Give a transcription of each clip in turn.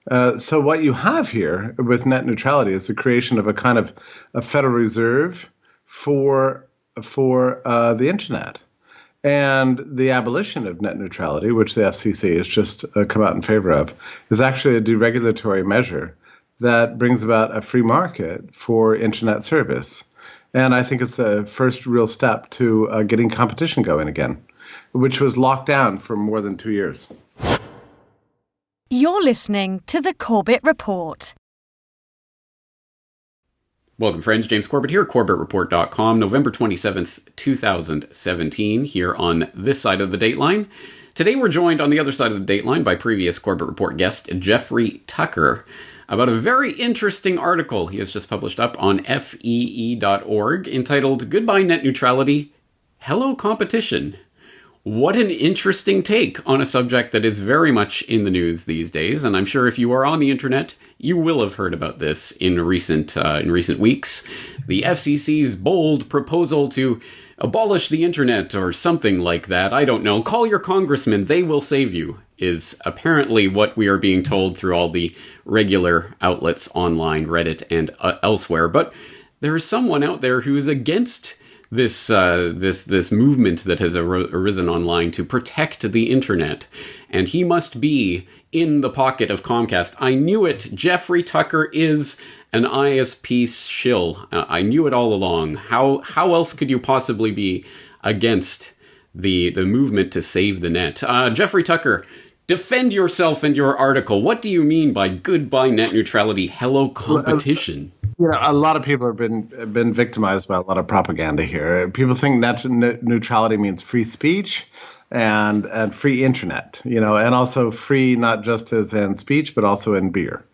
So what you have here with net neutrality is the creation of a kind of a Federal Reserve for the internet. And the abolition of net neutrality, which the FCC has just come out in favor of, is actually a deregulatory measure that brings about a free market for internet service. And I think it's the first real step to getting competition going again, which was locked down for more than 2 years. You're listening to the Corbett Report. Welcome, friends. James Corbett here, CorbettReport.com, November 27th, 2017, here on this side of the dateline. Today we're joined on the other side of the dateline by previous Corbett Report guest, Jeffrey Tucker, about a very interesting article he has just published up on fee.org entitled Goodbye Net Neutrality, Hello Competition. What an interesting take on a subject that is very much in the news these days, and I'm sure if you are on the internet, you will have heard about this in recent weeks. The FCC's bold proposal to abolish the internet or something like that, I don't know. Call your congressman, they will save you, is apparently what we are being told through all the regular outlets online, Reddit and elsewhere. But there is someone out there who is against this movement that has arisen online to protect the internet, and he must be in the pocket of Comcast. I knew it. Jeffrey Tucker is an ISP shill. I knew it all along. How else could you possibly be against the movement to save the net? Jeffrey Tucker, defend yourself and your article. What do you mean by goodbye net neutrality, hello competition? A lot of people have been victimized by a lot of propaganda here. People think net neutrality means free speech and free internet, and also free not just as in speech, but also in beer.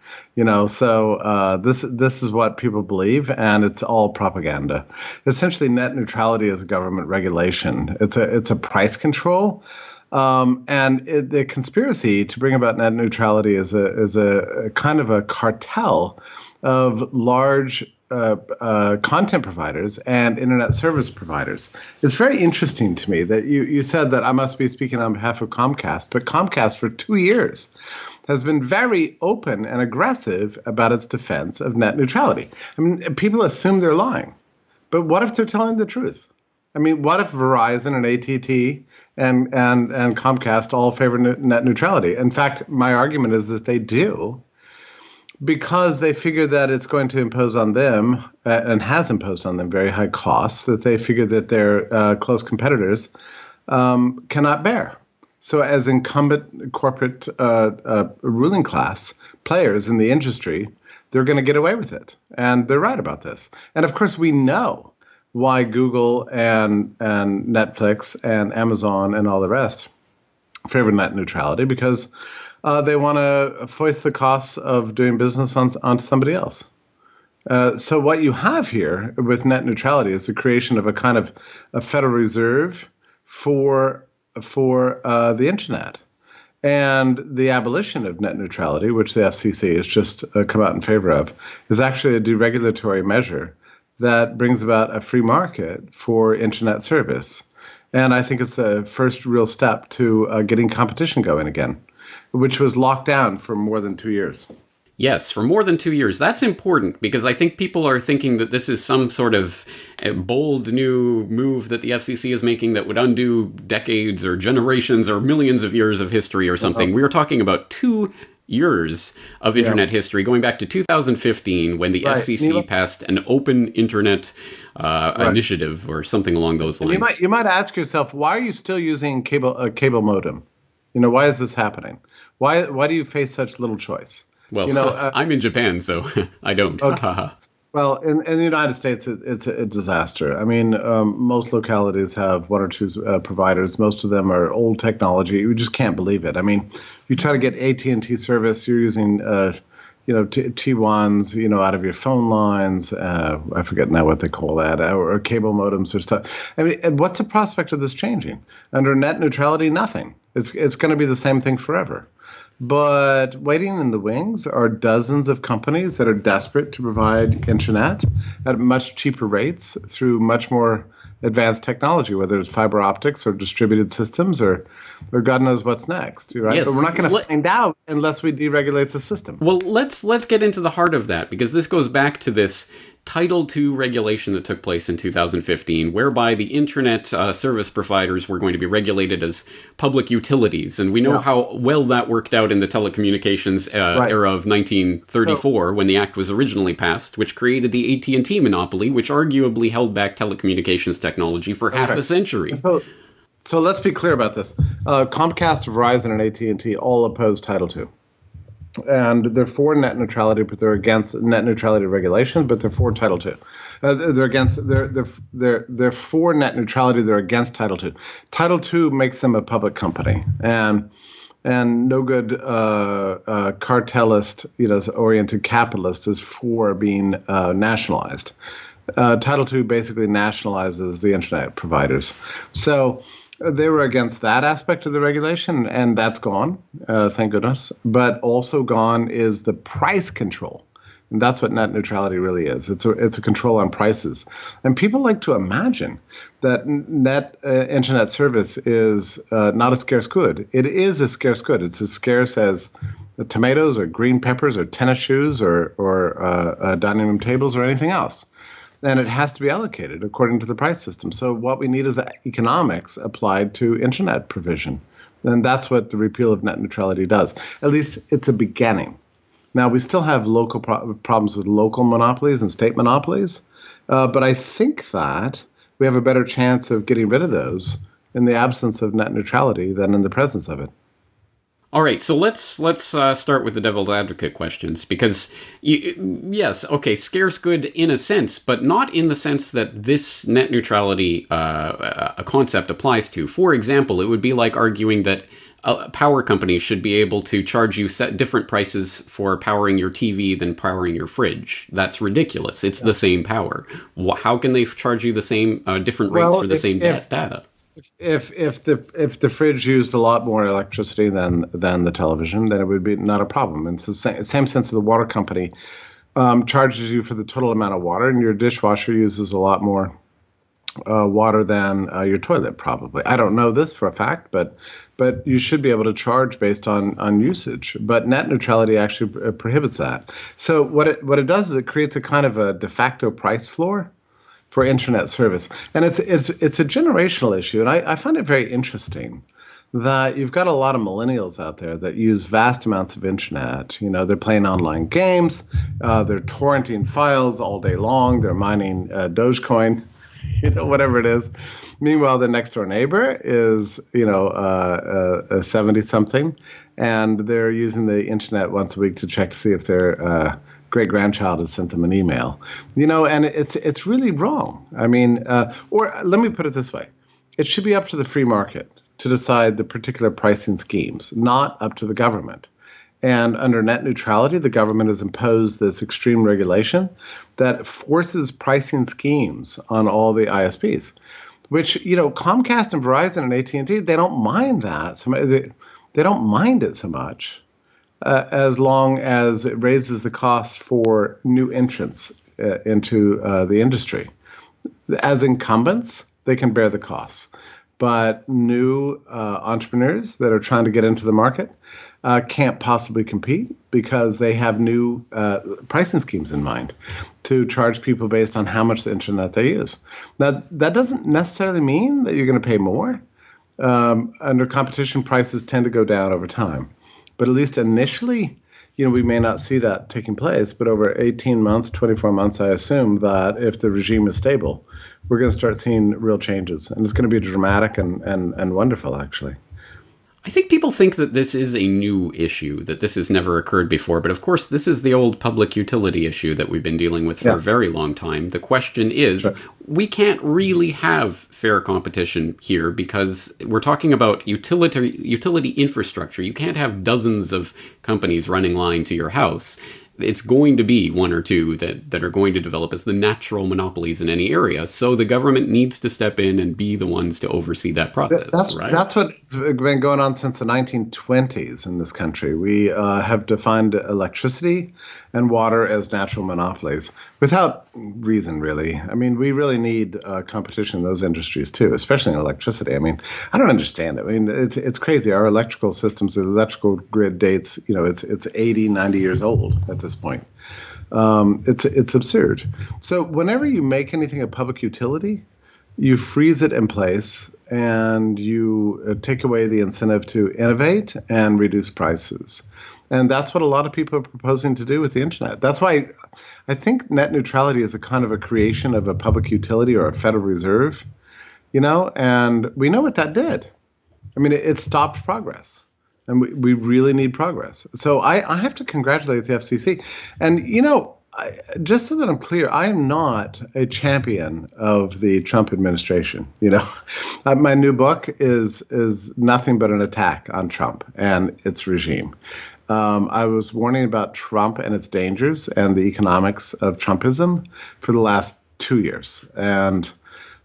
So this is what people believe, and it's all propaganda. Essentially, net neutrality is a government regulation. It's a price control. The conspiracy to bring about net neutrality is a kind of a cartel of large content providers and internet service providers. It's very interesting to me that you said that I must be speaking on behalf of Comcast, but Comcast for 2 years has been very open and aggressive about its defense of net neutrality. I mean, people assume they're lying, but what if they're telling the truth? I mean, what if Verizon and AT&T and Comcast all favor net neutrality? In fact, my argument is that they do, because they figure that it's going to impose on them, and has imposed on them, very high costs that they figure that their close competitors cannot bear. So as incumbent corporate ruling class players in the industry, they're going to get away with it. And they're right about this. And of course, we know why Google and Netflix and Amazon and all the rest favor net neutrality, because they want to foist the costs of doing business onto somebody else. So what you have here with net neutrality is the creation of a kind of a Federal Reserve for the internet. And the abolition of net neutrality, which the FCC has just come out in favor of, is actually a deregulatory measure that brings about a free market for internet service. And I think it's the first real step to getting competition going again, which was locked down for more than 2 years. Yes, for more than 2 years. That's important because I think people are thinking that this is some sort of bold new move that the FCC is making that would undo decades or generations or millions of years of history or something. We are talking about 2 years of internet history, going back to 2015 when the FCC passed an open internet initiative or something along those lines. You might ask yourself, why are you still using a cable modem? Why is this happening? Why do you face such little choice? Well, I'm in Japan, so I don't. Okay. Well, in the United States, it's a disaster. I mean, most localities have one or two providers. Most of them are old technology. You just can't believe it. I mean, you try to get AT&T service, you're using, T1s, out of your phone lines. I forget now what they call that, or cable modems or stuff. I mean, and what's the prospect of this changing? Under net neutrality, nothing. It's going to be the same thing forever. But waiting in the wings are dozens of companies that are desperate to provide internet at much cheaper rates through much more advanced technology, whether it's fiber optics or distributed systems or God knows what's next, right? Yes. But we're not going to find out unless we deregulate the system. Well, let's get into the heart of that, because this goes back to this Title II regulation that took place in 2015, whereby the internet service providers were going to be regulated as public utilities. And we know how well that worked out in the telecommunications era of 1934, when the act was originally passed, which created the AT&T monopoly, which arguably held back telecommunications technology for half a century. So let's be clear about this. Comcast, Verizon, and AT&T all oppose Title II. And they're for net neutrality, but they're against net neutrality regulations, but they're for Title II. They're for net neutrality, they're against Title II. Title II makes them a public company. And no good cartelist, oriented capitalist is for being nationalized. Title II basically nationalizes the internet providers. So they were against that aspect of the regulation, and that's gone, thank goodness. But also gone is the price control. And that's what net neutrality really is. It's a control on prices. And people like to imagine that internet service is not a scarce good. It is a scarce good. It's as scarce as tomatoes or green peppers or tennis shoes or dining room tables or anything else. And it has to be allocated according to the price system. So what we need is economics applied to internet provision. And that's what the repeal of net neutrality does. At least it's a beginning. Now, we still have local problems with local monopolies and state monopolies. But I think that we have a better chance of getting rid of those in the absence of net neutrality than in the presence of it. All right, so let's start with the devil's advocate questions, because yes, okay, scarce good in a sense, but not in the sense that this net neutrality concept applies to. For example, it would be like arguing that power companies should be able to charge you set different prices for powering your TV than powering your fridge. That's ridiculous. It's the same power. How can they charge you the same different rates for the same data? If the fridge used a lot more electricity than the television, then it would be not a problem. And it's the same sense of the water company charges you for the total amount of water, and your dishwasher uses a lot more water than your toilet, probably. I don't know this for a fact, but you should be able to charge based on usage. But net neutrality actually prohibits that. So what it does is it creates a kind of a de facto price floor for internet service. And it's a generational issue. And I find it very interesting that you've got a lot of millennials out there that use vast amounts of internet. They're playing online games, they're torrenting files all day long, they're mining Dogecoin, whatever it is. Meanwhile, the next door neighbor is, a 70-something, and they're using the internet once a week to check to see if their great-grandchild has sent them an email. And it's really wrong. I mean, or let me put it this way. It should be up to the free market to decide the particular pricing schemes, not up to the government. And under net neutrality, the government has imposed this extreme regulation that forces pricing schemes on all the ISPs, which, Comcast and Verizon and AT&T, they don't mind that. They don't mind it so much as long as it raises the cost for new entrants into the industry. As incumbents, they can bear the costs. But new entrepreneurs that are trying to get into the market can't possibly compete because they have new pricing schemes in mind to charge people based on how much the internet they use. Now, that doesn't necessarily mean that you're going to pay more. Under competition, prices tend to go down over time. But at least initially, we may not see that taking place. But over 18 months, 24 months, I assume that if the regime is stable, we're going to start seeing real changes. And it's going to be dramatic and wonderful, actually. I think people think that this is a new issue, that this has never occurred before. But of course, this is the old public utility issue that we've been dealing with for a very long time. The question is, we can't really have fair competition here because we're talking about utility infrastructure. You can't have dozens of companies running line to your house. it's going to be one or two that are going to develop as the natural monopolies in any area. So the government needs to step in and be the ones to oversee that process. That's what's been going on since the 1920s in this country. We have defined electricity and water as natural monopolies without reason, really. I mean, we really need competition in those industries too, especially in electricity. I mean, I don't understand it. I mean, it's crazy. Our electrical systems, the electrical grid dates, it's 80, 90 years old at this point. It's absurd. So whenever you make anything a public utility, you freeze it in place and you take away the incentive to innovate and reduce prices. And that's what a lot of people are proposing to do with the internet. That's why I think net neutrality is a kind of a creation of a public utility or a Federal Reserve, and we know what that did. I mean, it stopped progress. And we really need progress. So I have to congratulate the FCC. And, just so that I'm clear, I am not a champion of the Trump administration. My new book is nothing but an attack on Trump and its regime. I was warning about Trump and its dangers and the economics of Trumpism for the last 2 years. And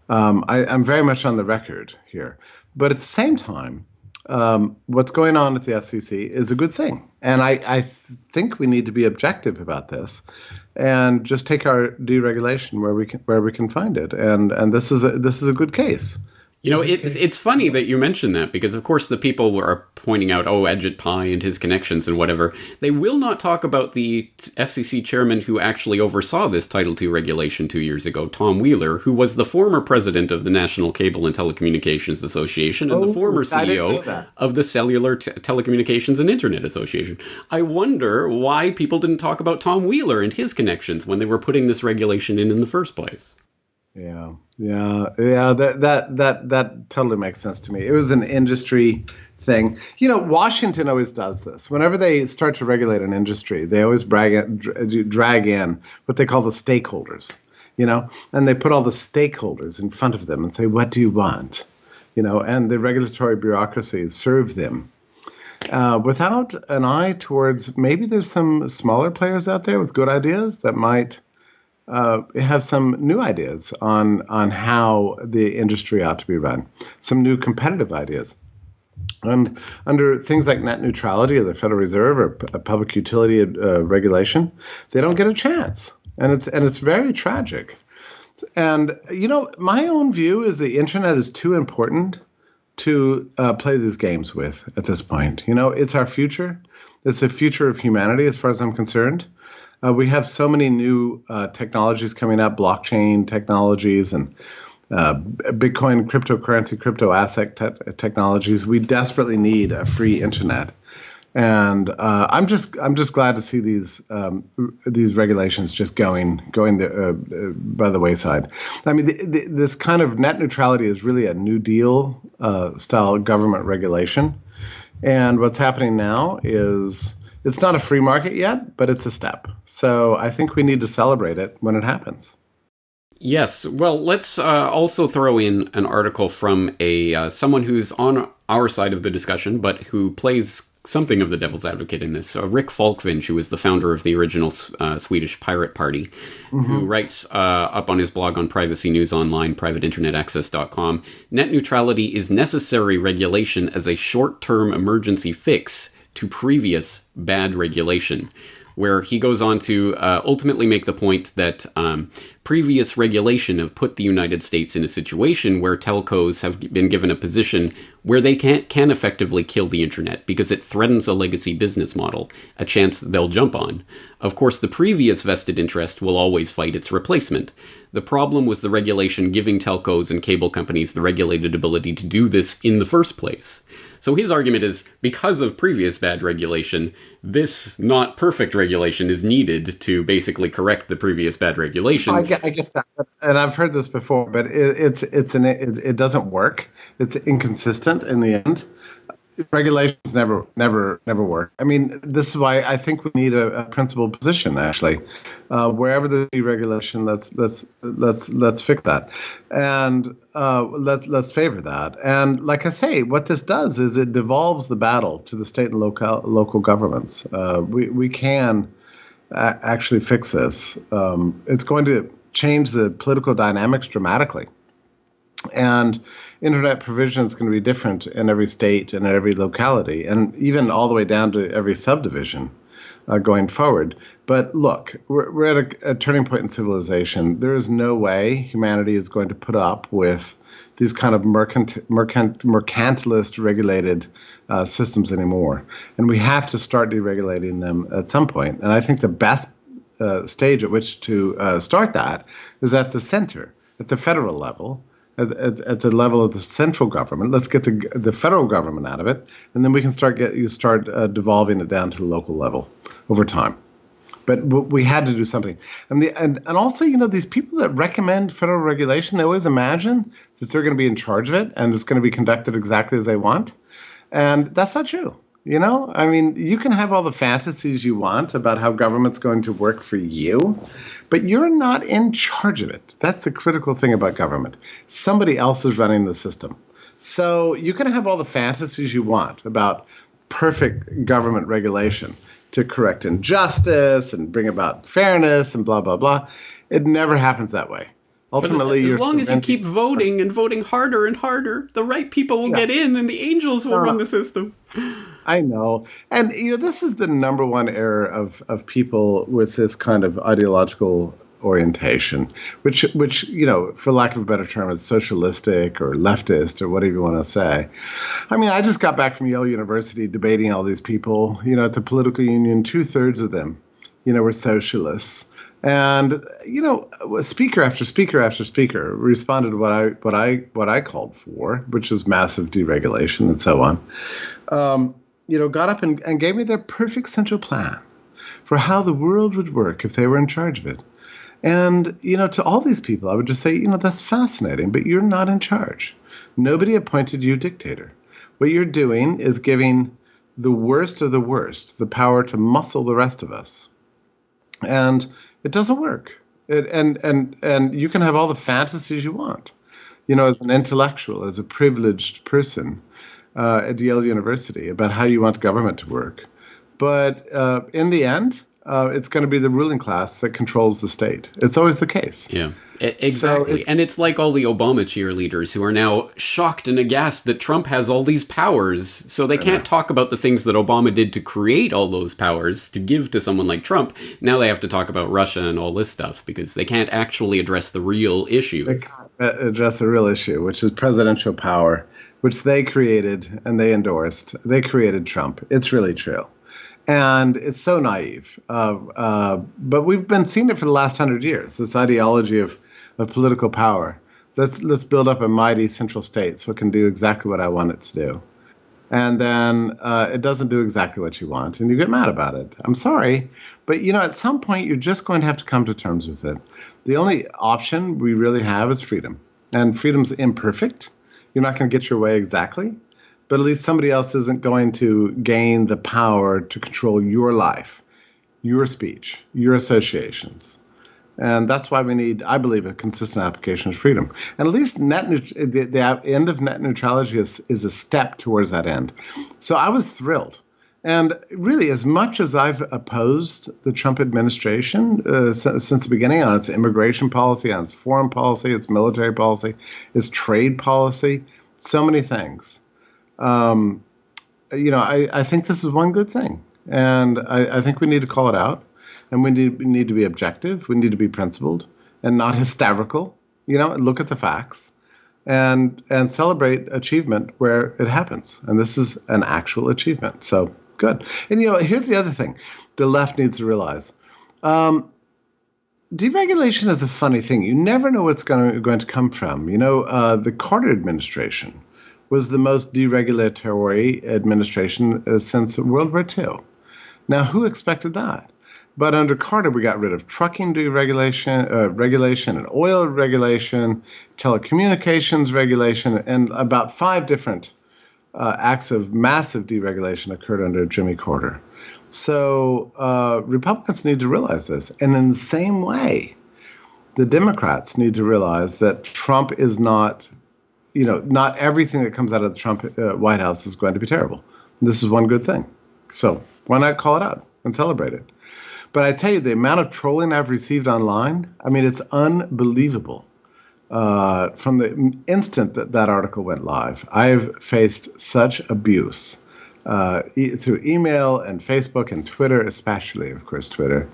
I'm very much on the record here. But at the same time, what's going on at the FCC is a good thing. And I think we need to be objective about this and just take our deregulation where we can find it. And this is a good case. It's funny that you mentioned that because, of course, the people are pointing out, Ajit Pai and his connections and whatever. They will not talk about the FCC chairman who actually oversaw this Title II regulation 2 years ago, Tom Wheeler, who was the former president of the National Cable and Telecommunications Association and the former CEO of the Cellular Telecommunications and Internet Association. I wonder why people didn't talk about Tom Wheeler and his connections when they were putting this regulation in the first place. Yeah. That totally makes sense to me. It was an industry thing. Washington always does this. Whenever they start to regulate an industry, they always drag in what they call the stakeholders, and they put all the stakeholders in front of them and say, what do you want? And the regulatory bureaucracies serve them without an eye towards maybe there's some smaller players out there with good ideas that might have some new ideas on how the industry ought to be run, some new competitive ideas. And under things like net neutrality or the Federal Reserve or a public utility regulation, they don't get a chance. And it's very tragic. And, my own view is the internet is too important to play these games with at this point. It's our future. It's the future of humanity as far as I'm concerned. We have so many new technologies coming up, blockchain technologies and Bitcoin, cryptocurrency, crypto asset technologies. We desperately need a free internet, and I'm just glad to see these regulations just going by the wayside. I mean, this kind of net neutrality is really a New Deal style government regulation, and what's happening now is. It's not a free market yet, but it's a step. So I think we need to celebrate it when it happens. Yes. Well, let's also throw in an article from someone who's on our side of the discussion, but who plays something of the devil's advocate in this. Rick Falkvinge, who is the founder of the original Swedish Pirate Party, who writes up on his blog on Privacy News Online, privateinternetaccess.com, net neutrality is necessary regulation as a short-term emergency fix to previous bad regulation, where he goes on to ultimately make the point that previous regulation have put the United States in a situation where telcos have been given a position where they can effectively kill the internet because it threatens a legacy business model, a chance they'll jump on. Of course, the previous vested interest will always fight its replacement. The problem was the regulation giving telcos and cable companies the regulated ability to do this in the first place. So his argument is, because of previous bad regulation, this not perfect regulation is needed to basically correct the previous bad regulation. I get that, and I've heard this before, but it doesn't work. It's inconsistent in the end. Regulations never work. I mean, this is why I think we need a principled position. Actually, wherever the deregulation, let's fix that, and let's favor that. And like I say, what this does is it devolves the battle to the state and local governments. We can actually fix this, it's going to change the political dynamics dramatically. And internet provision is going to be different in every state and in every locality, and even all the way down to every subdivision going forward. But look, we're at a turning point in civilization. There is no way humanity is going to put up with these kind of mercantilist regulated systems anymore. And we have to start deregulating them at some point. And I think the best stage at which to start that is at the center, at the federal level, at the level of the central government. Let's get the federal government out of it, and then we can start devolving it down to the local level over time. But we had to do something. And also, these people that recommend federal regulation, they always imagine that they're going to be in charge of it and it's going to be conducted exactly as they want. And that's not true. You can have all the fantasies you want about how government's going to work for you, but you're not in charge of it. That's the critical thing about government. Somebody else is running the system. So you can have all the fantasies you want about perfect government regulation to correct injustice and bring about fairness and blah, blah, blah. It never happens that way. Ultimately, as long as you keep voting and voting harder and harder, the right people will get in and the angels will run the system. I know. And this is the number one error of people with this kind of ideological orientation, which for lack of a better term, is socialistic or leftist or whatever you want to say. I just got back from Yale University debating all these people. At the political union, 2/3 of them, were socialists. And speaker after speaker after speaker responded to what I called for, which was massive deregulation and so on. Got up and gave me their perfect central plan for how the world would work if they were in charge of it. And, to all these people, I would just say, that's fascinating, but you're not in charge. Nobody appointed you dictator. What you're doing is giving the worst of the worst the power to muscle the rest of us. And it doesn't work. And you can have all the fantasies you want, as an intellectual, as a privileged person at Yale University about how you want government to work. But in the end, it's going to be the ruling class that controls the state. It's always the case. Yeah, exactly. And it's like all the Obama cheerleaders who are now shocked and aghast that Trump has all these powers. So they can't talk about the things that Obama did to create all those powers to give to someone like Trump. Now they have to talk about Russia and all this stuff because they can't actually address the real issues. They can't address the real issue, which is presidential power, which they created and they endorsed. They created Trump. It's really true. And it's so naive. But we've been seeing it for the last 100 years, this ideology of political power. Let's build up a mighty central state so it can do exactly what I want it to do. And then it doesn't do exactly what you want, and you get mad about it. I'm sorry, but at some point you're just going to have to come to terms with it. The only option we really have is freedom. And freedom's imperfect. You're not going to get your way exactly. But at least somebody else isn't going to gain the power to control your life, your speech, your associations. And that's why we need, I believe, a consistent application of freedom. And at least the end of net neutrality is a step towards that end. So I was thrilled. And really, as much as I've opposed the Trump administration since the beginning on its immigration policy, on its foreign policy, its military policy, its trade policy, so many things. I think this is one good thing, and I think we need to call it out, and we need to be objective. We need to be principled and not hysterical. Look at the facts, and celebrate achievement where it happens. And this is an actual achievement. So good. And here's the other thing: the left needs to realize. Deregulation is a funny thing. You never know what's going to come from. The Carter administration was the most deregulatory administration since World War II. Now, who expected that? But under Carter, we got rid of trucking regulation and oil regulation, telecommunications regulation, and about 5 different acts of massive deregulation occurred under Jimmy Carter. So Republicans need to realize this. And in the same way, the Democrats need to realize that Trump is not everything that comes out of the Trump White House is going to be terrible. This is one good thing. So why not call it out and celebrate it? But I tell you, the amount of trolling I've received online, I mean, it's unbelievable. From the instant that that article went live, I've faced such abuse through email and Facebook and Twitter, especially, of course, Twitter,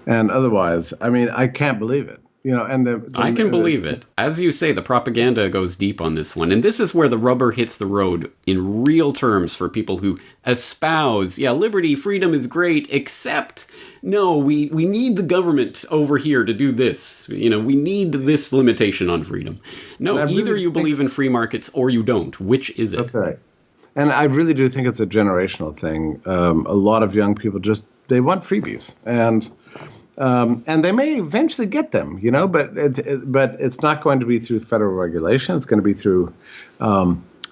and otherwise. I mean, I can't believe it. And I can believe it. As you say, the propaganda goes deep on this one. And this is where the rubber hits the road in real terms for people who espouse, liberty, freedom is great, except, no, we need the government over here to do this. We need this limitation on freedom. No, either you believe in free markets or you don't. Which is it? That's right. And I really do think it's a generational thing. A lot of young people they want freebies. And they may eventually get them, but it's not going to be through federal regulation. It's going to be through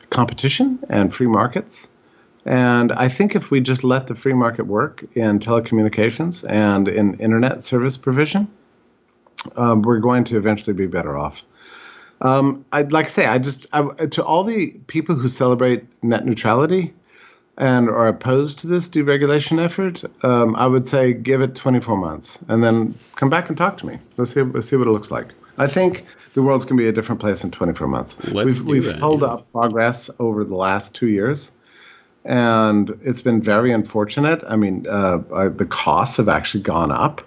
competition and free markets. And I think if we just let the free market work in telecommunications and in internet service provision, we're going to eventually be better off. I'd like to say, to all the people who celebrate net neutrality and are opposed to this deregulation effort, I would say give it 24 months and then come back and talk to me. Let's see what it looks like. I think the world's going to be a different place in 24 months. We've held up progress over the last 2 years, and it's been very unfortunate. I mean, the costs have actually gone up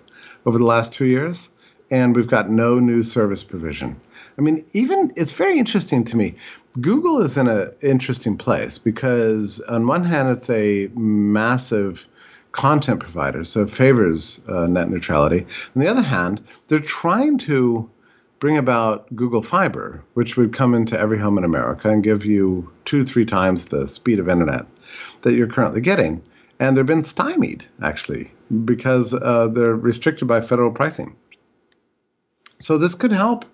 over the last 2 years, and we've got no new service provision. I mean, it's very interesting to me. Google is in an interesting place because on one hand, it's a massive content provider, so it favors net neutrality. On the other hand, they're trying to bring about Google Fiber, which would come into every home in America and give you 2-3 times the speed of internet that you're currently getting. And they've been stymied, actually, because they're restricted by federal pricing. So this could help.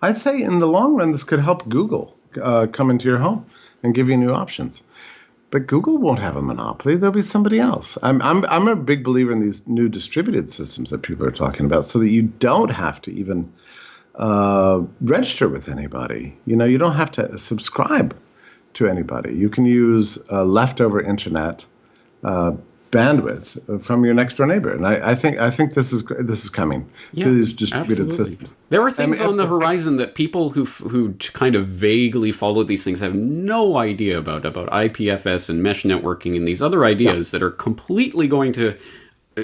I'd say in the long run, this could help Google come into your home and give you new options. But Google won't have a monopoly. There'll be somebody else. I'm a big believer in these new distributed systems that people are talking about, so that you don't have to even register with anybody. You don't have to subscribe to anybody. You can use leftover internet bandwidth from your next door neighbor, and I think this is coming to these distributed systems. There are things on the horizon that people who kind of vaguely follow these things have no idea about IPFS and mesh networking and these other ideas that are completely going to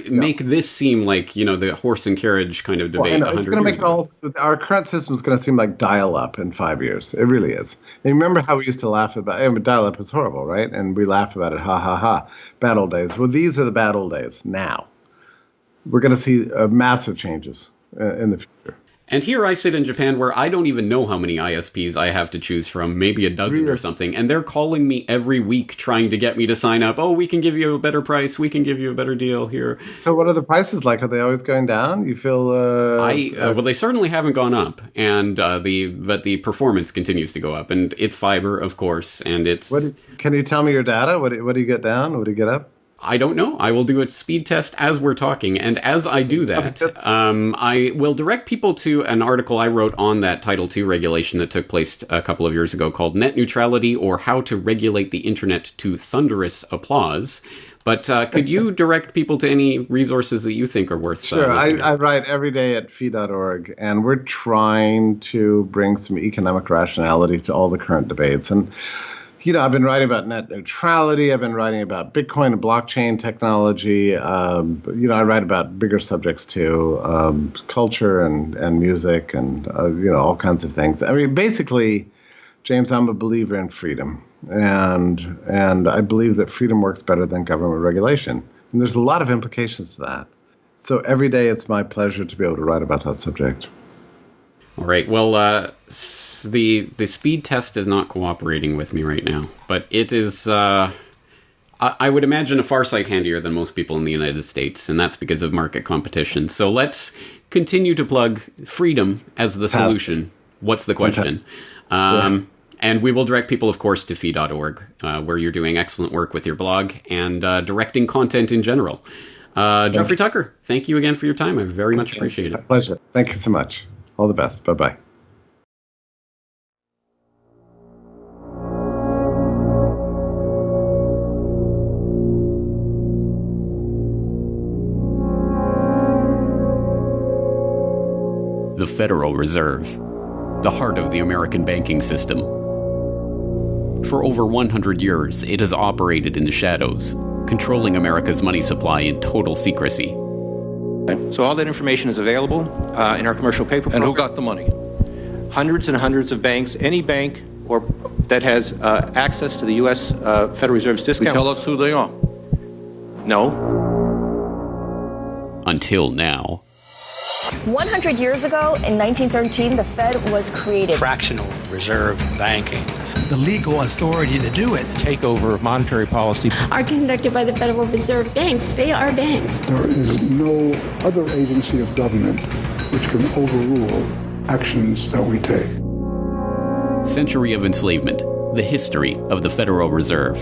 make this seem like the horse and carriage kind of debate. Well, it's going to make it all. Our current system is going to seem like dial-up in 5 years. It really is. And remember how we used to laugh about dial-up is horrible, right? And we laugh about it. Ha ha ha! Bad old days. Well, these are the bad old days. Now we're going to see massive changes in the future. And here I sit in Japan where I don't even know how many ISPs I have to choose from, maybe a dozen or something, and they're calling me every week trying to get me to sign up. Oh, we can give you a better price. We can give you a better deal here. So what are the prices like? Are they always going down? You feel... well, they certainly haven't gone up, and but the performance continues to go up, and it's fiber, of course, and it's... Can you tell me your data? What do you get down? What do you get up? I don't know. I will do a speed test as we're talking. And as I do that, I will direct people to an article I wrote on that Title II regulation that took place a couple of years ago called Net Neutrality, or How to Regulate the Internet to Thunderous Applause. But could you direct people to any resources that you think are worth Sure. I write every day at fee.org, and we're trying to bring some economic rationality to all the current debates. And I've been writing about net neutrality. I've been writing about Bitcoin and blockchain technology. I write about bigger subjects too, culture and music and, all kinds of things. I mean, basically, James, I'm a believer in freedom. And I believe that freedom works better than government regulation. And there's a lot of implications to that. So every day it's my pleasure to be able to write about that subject. All right. Well, the speed test is not cooperating with me right now, but it is, I would imagine, a far sight handier than most people in the United States, and that's because of market competition. So let's continue to plug freedom as the solution. What's the question? And we will direct people, of course, to fee.org, where you're doing excellent work with your blog and directing content in general. Jeffrey Tucker, thank you again for your time. I very much appreciate it. My pleasure. Thank you so much. All the best. Bye-bye. The Federal Reserve, the heart of the American banking system. For over 100 years, it has operated in the shadows, controlling America's money supply in total secrecy. So all that information is available in our commercial paper program. And who got the money? Hundreds and hundreds of banks. Any bank or that has access to the U.S. Federal Reserve's discount. Tell us who they are. No. Until now. 100 years ago, in 1913, the Fed was created. Fractional reserve banking. The legal authority to do it. Takeover of monetary policy. Are conducted by the Federal Reserve banks. They are banks. There is no other agency of government which can overrule actions that we take. Century of Enslavement, the history of the Federal Reserve.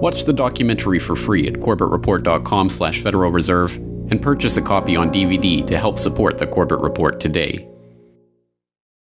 Watch the documentary for free at corbettreport.com/Federal Reserve and purchase a copy on DVD to help support the Corbett Report today.